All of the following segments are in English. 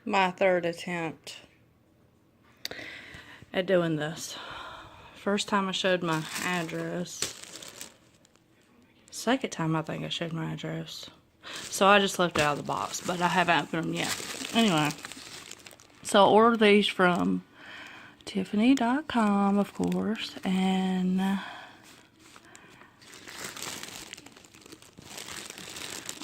My third attempt at doing this. First time I showed my address. Second time I think I showed my address. So I just left it out of the box, but I haven't opened them yet. Anyway, so I ordered these from Tiffany.com, of course, and I'll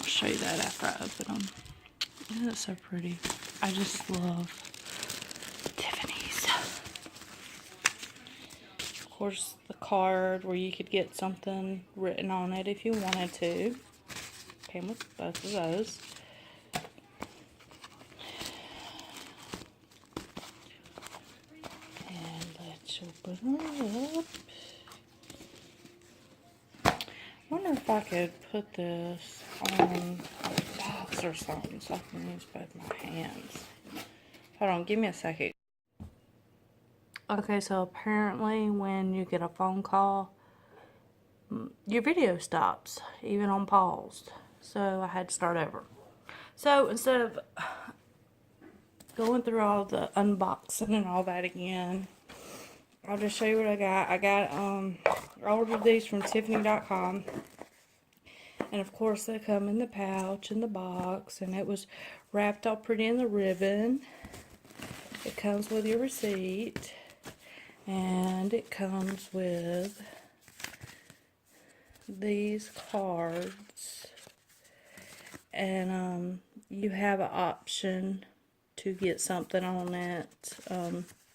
show you that after I open them. Isn't it so pretty? I just love Tiffany's. Of course, the card where you could get something written on it if you wanted to. Came with both of those. And let's open it up. I wonder if I could put this on a box or something so I can use both my hands. Hold on, give me a second. Okay, so apparently when you get a phone call, your video stops, even on paused. So I had to start over. So instead of going through all the unboxing and all that again, I'll just show you what I got. I ordered these from Tiffany.com. And of course they come in the pouch, in the box, and it was wrapped all pretty in the ribbon. It comes with your receipt, and it comes with these cards, and you have an option to get something on it,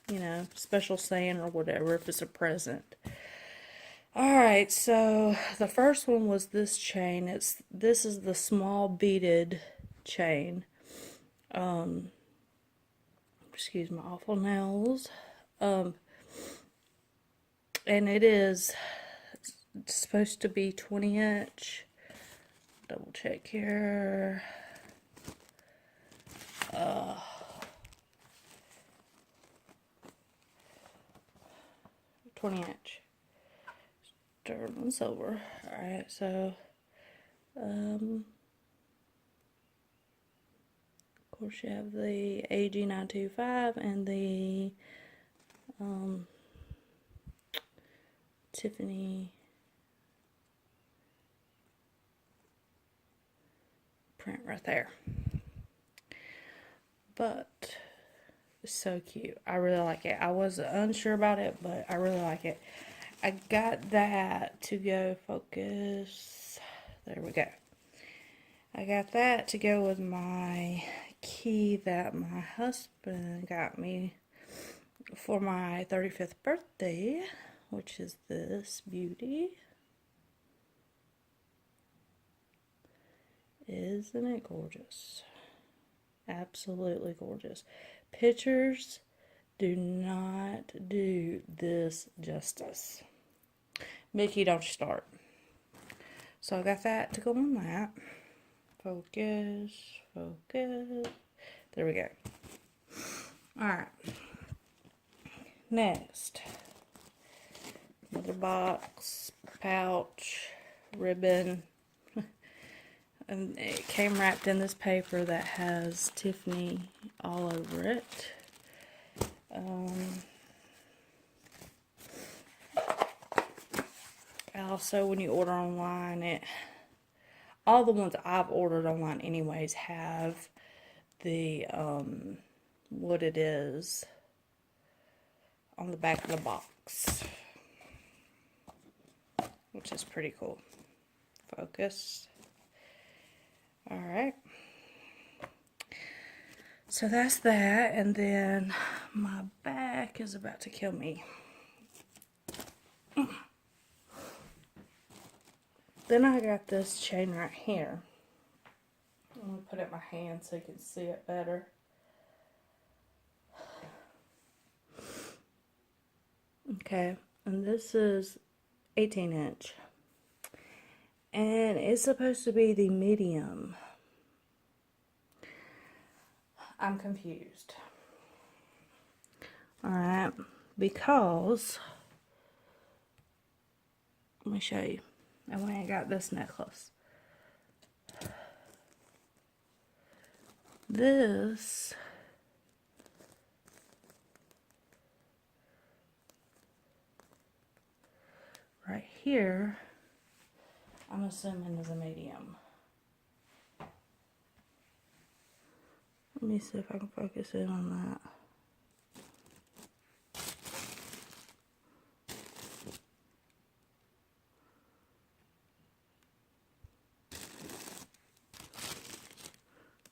you know, special saying or whatever if it's a present. Alright, so the first one was this chain. This is the small beaded chain. Excuse my awful nails. And it is supposed to be 20-inch. Double check here. 20-inch. Sterling silver. Alright, so of course you have the AG925 and the Tiffany print right there. But it's so cute. I really like it. I was unsure about it, but I really like it. I got that to go focus. There we go. I got that to go with my key that my husband got me for my 35th birthday, which is this beauty. Isn't it gorgeous? Absolutely gorgeous. Pictures do not do this justice. Mickey, don't you start. So I got that to go on that. Focus, focus. There we go. Alright. Next. Another box, pouch, ribbon. And it came wrapped in this paper that has Tiffany all over it. Also, when you order online, all the ones I've ordered online anyways have the what it is on the back of the box, which is pretty cool. Focus. Alright, so that's that, and then my back is about to kill me. Then I got this chain right here. I'm going to put it in my hand so you can see it better. Okay, and this is 18-inch. And it's supposed to be the medium. I'm confused. Alright, because, let me show you. I went and got this necklace. This here, I'm assuming is a medium. Let me see if I can focus in on that.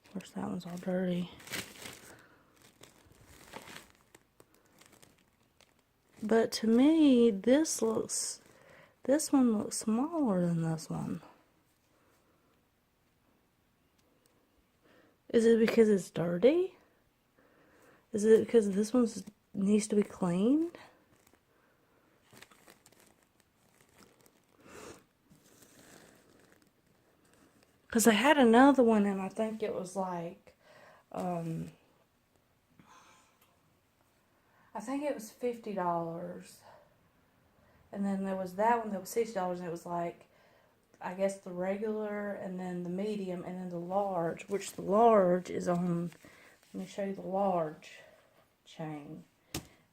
Of course, that one's all dirty. But to me, this one looks smaller than this one. Is it because it's dirty? Is it because this one needs to be cleaned? Because I had another one, and I think it was like, I think it was $50. And then there was that one that was $60, and it was like, I guess the regular, and then the medium, and then the large, which the large is on, let me show you the large chain.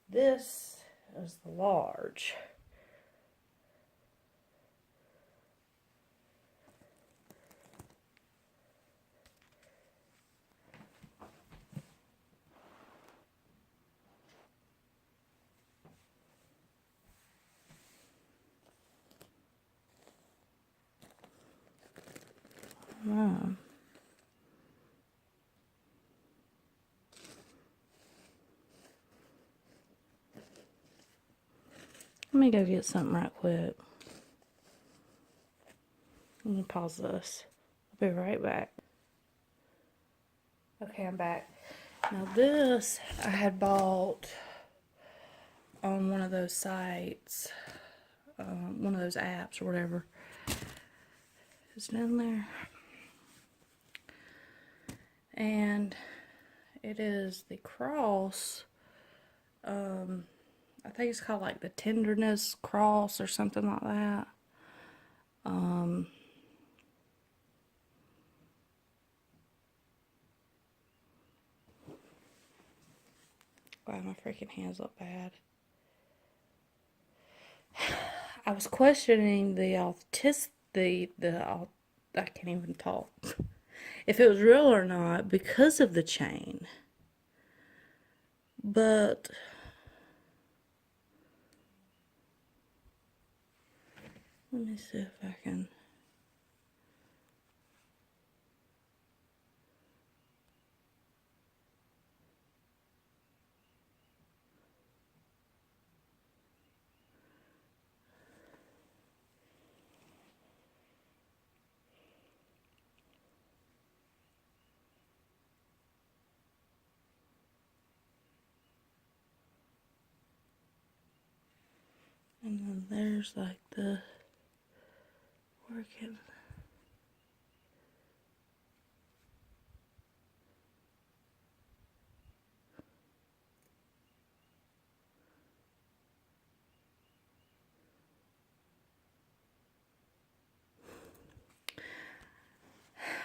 This is the large. Oh. Let me go get something right quick. Let me pause this. I'll be right back. Okay, I'm back. Now this I had bought on one of those sites, one of those apps or whatever. It's down there. And it is the cross, I think it's called like the tenderness cross or something like that. Wow, my freaking hands look bad. I was questioning the authenticity, I can't even talk. If it was real or not because of the chain. But let me see if I can. And then there's like the working.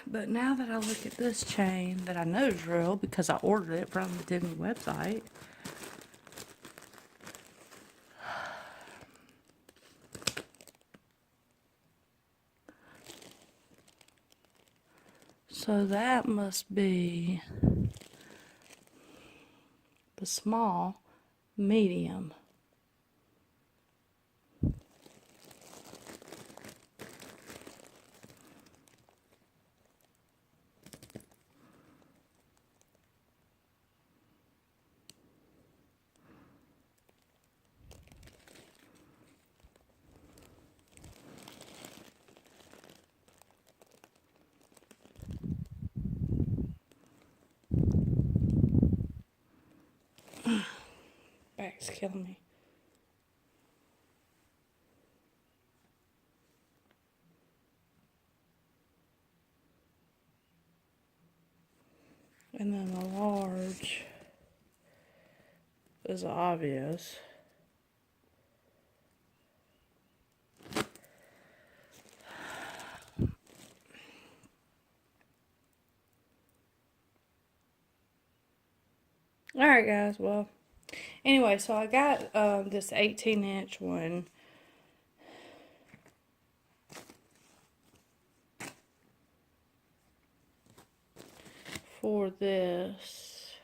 But now that I look at this chain that I know is real because I ordered it from the Tiffany website. So that must be the small, medium. Back's killing me. And then the large is obvious. Alright guys, well, anyway, so I got this 18-inch one, for this.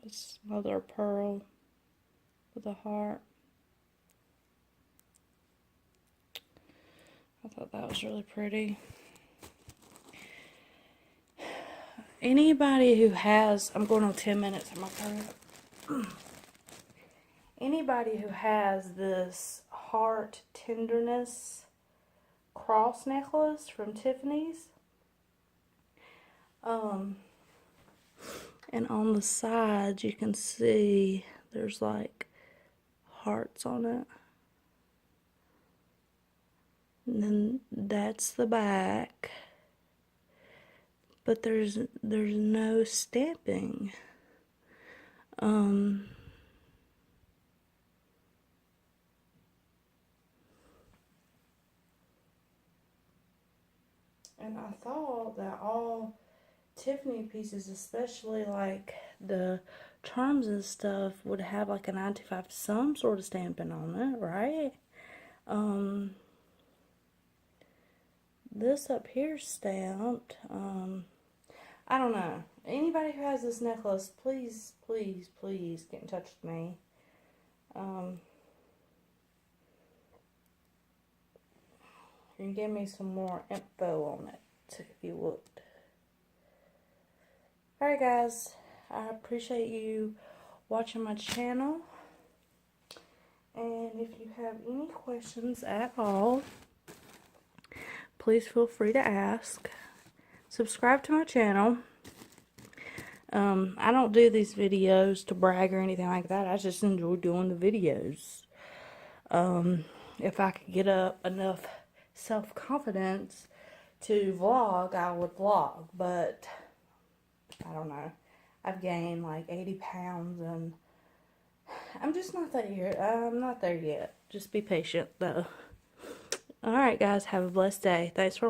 It's mother of pearl with a heart. I thought that was really pretty. Anybody who has, I'm going on 10 minutes on my throat. Anybody who has this heart tenderness cross necklace from Tiffany's, and on the sides you can see there's like hearts on it. And then that's the back. But there's no stamping. And I thought that all Tiffany pieces, especially like the charms and stuff, would have like a 925 some sort of stamping on it, right? This up here stamped. I don't know. Anybody who has this necklace, please, please, please get in touch with me. You can give me some more info on it, if you would. Alright guys, I appreciate you watching my channel. And if you have any questions at all, please feel free to ask. Subscribe to my channel. I don't do these videos to brag or anything like that. I just enjoy doing the videos. If I could get up enough self-confidence to vlog, I would vlog. But, I don't know. I've gained like 80 pounds and I'm just not there yet. I'm not there yet. Just be patient though. Alright guys, have a blessed day. Thanks for watching.